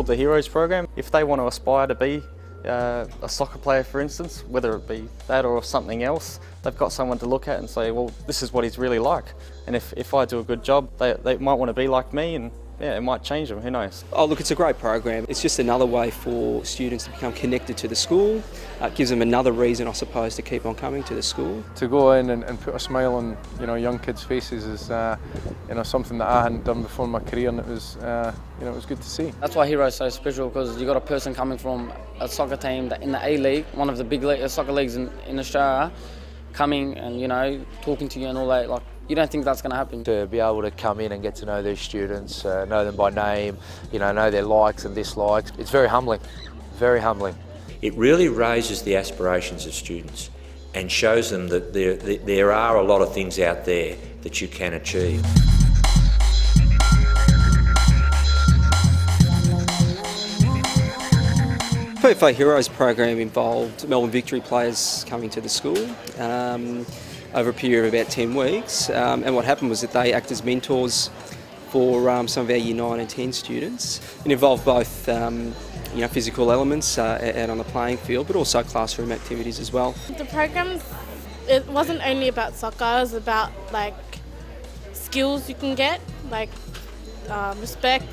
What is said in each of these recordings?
called the Heroes Program. If they want to aspire to be a soccer player, for instance, whether it be that or something else, they've got someone to look at and say, well, this is what he's really like. And if I do a good job, they might want to be like me, and yeah, it might change them, who knows. Oh look, it's a great program. It's just another way for students to become connected to the school. It gives them another reason, I suppose, to keep on coming to the school. To go in and put a smile on young kids' faces is something that I hadn't done before in my career, and it was it was good to see. That's why Heroes is so special, because you got a person coming from a soccer team that in the A League, one of the big soccer leagues in Australia, coming and talking to you and all that. Like, you don't think that's going to happen. To be able to come in and get to know these students, know them by name, know their likes and dislikes, it's very humbling, very humbling. It really raises the aspirations of students and shows them that there are a lot of things out there that you can achieve. PFA Heroes program involved Melbourne Victory players coming to the school over a period of about 10 weeks, and what happened was that they act as mentors for some of our Year 9 and 10 students. It involved both physical elements out on the playing field, but also classroom activities as well. The program, it wasn't only about soccer, it was about like skills you can get, like respect,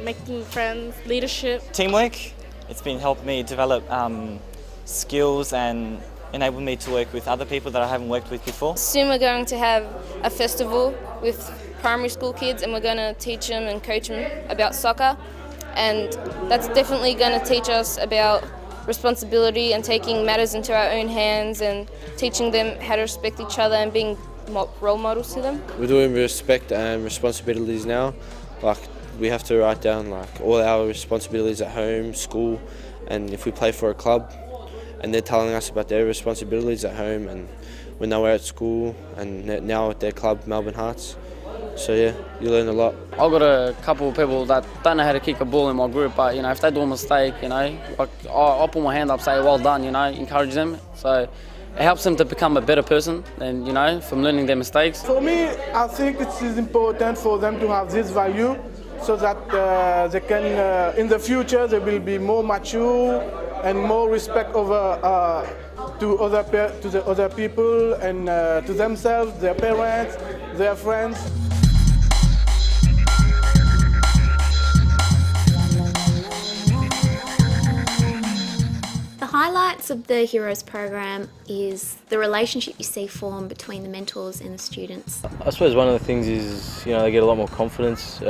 making friends, leadership. Teamwork. It's been helped me develop skills and enable me to work with other people that I haven't worked with before. Soon we're going to have a festival with primary school kids, and we're going to teach them and coach them about soccer, and that's definitely going to teach us about responsibility and taking matters into our own hands and teaching them how to respect each other and being role models to them. We're doing respect and responsibilities now. Like, we have to write down all our responsibilities at home, school, and if we play for a club, and they're telling us about their responsibilities at home and when they were at school and now at their club, Melbourne Hearts. So yeah, you learn a lot. I've got a couple of people that don't know how to kick a ball in my group, but if they do a mistake, I'll put my hand up, say well done, encourage them. So it helps them to become a better person and from learning their mistakes. For me, I think it is important for them to have this value, so that they can, in the future, they will be more mature and more respect over to the other people and to themselves, their parents, their friends. The highlights of the Heroes program is the relationship you see form between the mentors and the students. I suppose one of the things is, they get a lot more confidence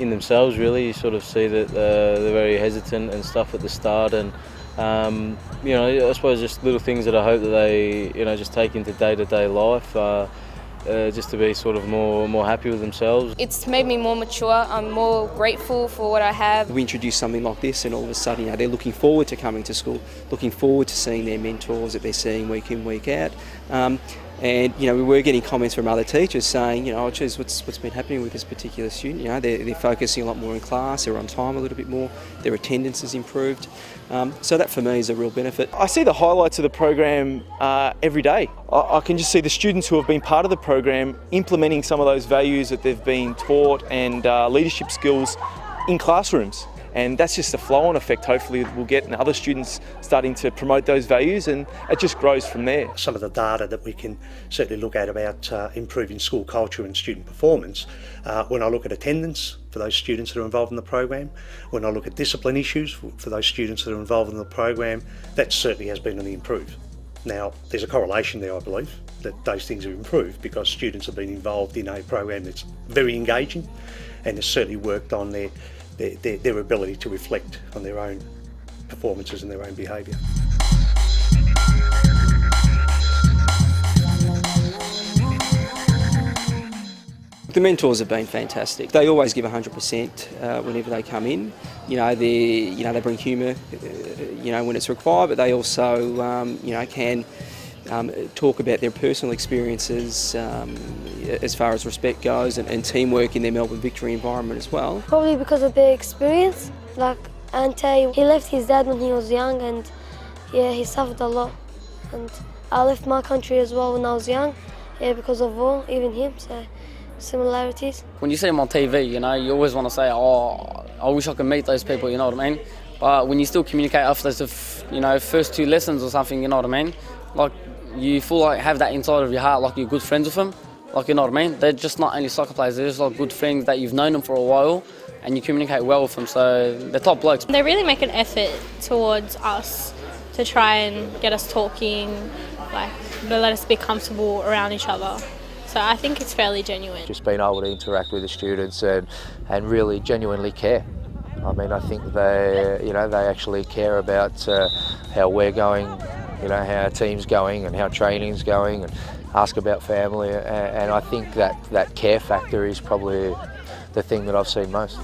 in themselves, really. You sort of see that they're very hesitant and stuff at the start, and I suppose just little things that I hope that they just take into day-to-day life, just to be sort of more happy with themselves. It's made me more mature. I'm more grateful for what I have. We introduce something like this, and all of a sudden they're looking forward to coming to school, looking forward to seeing their mentors that they're seeing week in, week out. And we were getting comments from other teachers saying, oh geez, what's been happening with this particular student? They're focusing a lot more in class, they're on time a little bit more, their attendance has improved. So that for me is a real benefit. I see the highlights of the program every day. I can just see the students who have been part of the program implementing some of those values that they've been taught and leadership skills in classrooms. And that's just a flow-on effect, hopefully we'll get in other students starting to promote those values, and it just grows from there. Some of the data that we can certainly look at about improving school culture and student performance, when I look at attendance for those students that are involved in the program, when I look at discipline issues for those students that are involved in the program, that certainly has been improved. Now, there's a correlation there, I believe, that those things have improved because students have been involved in a program that's very engaging and has certainly worked on their ability to reflect on their own performances and their own behaviour. The mentors have been fantastic. They always give 100% whenever they come in. They bring humour, when it's required, but they also, can talk about their personal experiences as far as respect goes and teamwork in their Melbourne Victory environment as well. Probably because of their experience. Like Ante, he left his dad when he was young, and yeah, he suffered a lot. And I left my country as well when I was young, because of war, even him. So similarities. When you see them on TV, you know, you always want to say, oh, I wish I could meet those people, you know what I mean? But when you still communicate after the first 2 lessons or something, you know what I mean? Like, you feel like have that inside of your heart, like you're good friends with them. Like, you know what I mean? They're just not only soccer players, they're just like good friends that you've known them for a while and you communicate well with them, so they're top blokes. They really make an effort towards us to try and get us talking, like, they let us be comfortable around each other. So I think it's fairly genuine. Just being able to interact with the students and really genuinely care. I mean, I think they actually care about how we're going, how our team's going and how training's going, and ask about family. And I think that care factor is probably the thing that I've seen most.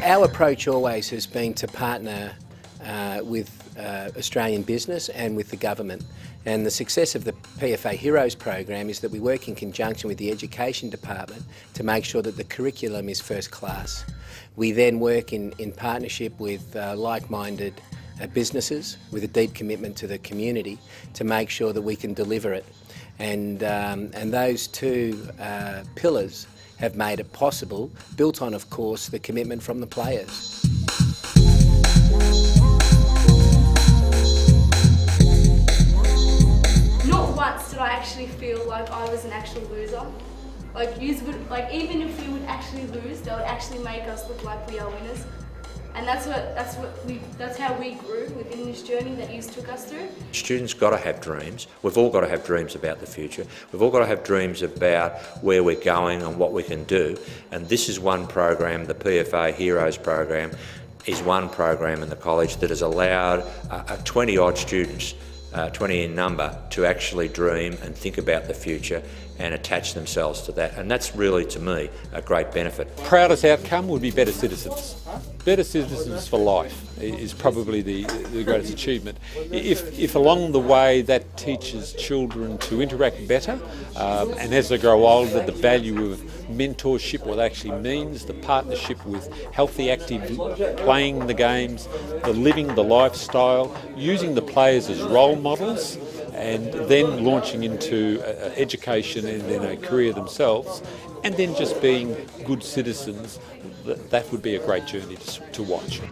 Our approach always has been to partner with Australian business and with the government. And the success of the PFA Heroes program is that we work in conjunction with the Education Department to make sure that the curriculum is first class. We then work in partnership with like-minded businesses with a deep commitment to the community to make sure that we can deliver it. And those 2 pillars have made it possible, built on, of course, the commitment from the players. Not once did I actually feel like I was an actual loser. Like, even if we would actually lose, they would actually make us look like we are winners. And that's how we grew within this journey that you took us through. Students got to have dreams. We've all got to have dreams about the future. We've all got to have dreams about where we're going and what we can do. And this is one program, the PFA Heroes program, is one program in the college that has allowed 20-odd students, 20 in number, to actually dream and think about the future and attach themselves to that. And that's really, to me, a great benefit. Proudest outcome would be better citizens. Better citizens for life is probably the greatest achievement. If along the way that teaches children to interact better, and as they grow older, the value of mentorship, what that actually means, the partnership with healthy, active playing the games, the living the lifestyle, using the players as role models, and then launching into education and then a career themselves, and then just being good citizens, that would be a great journey to watch.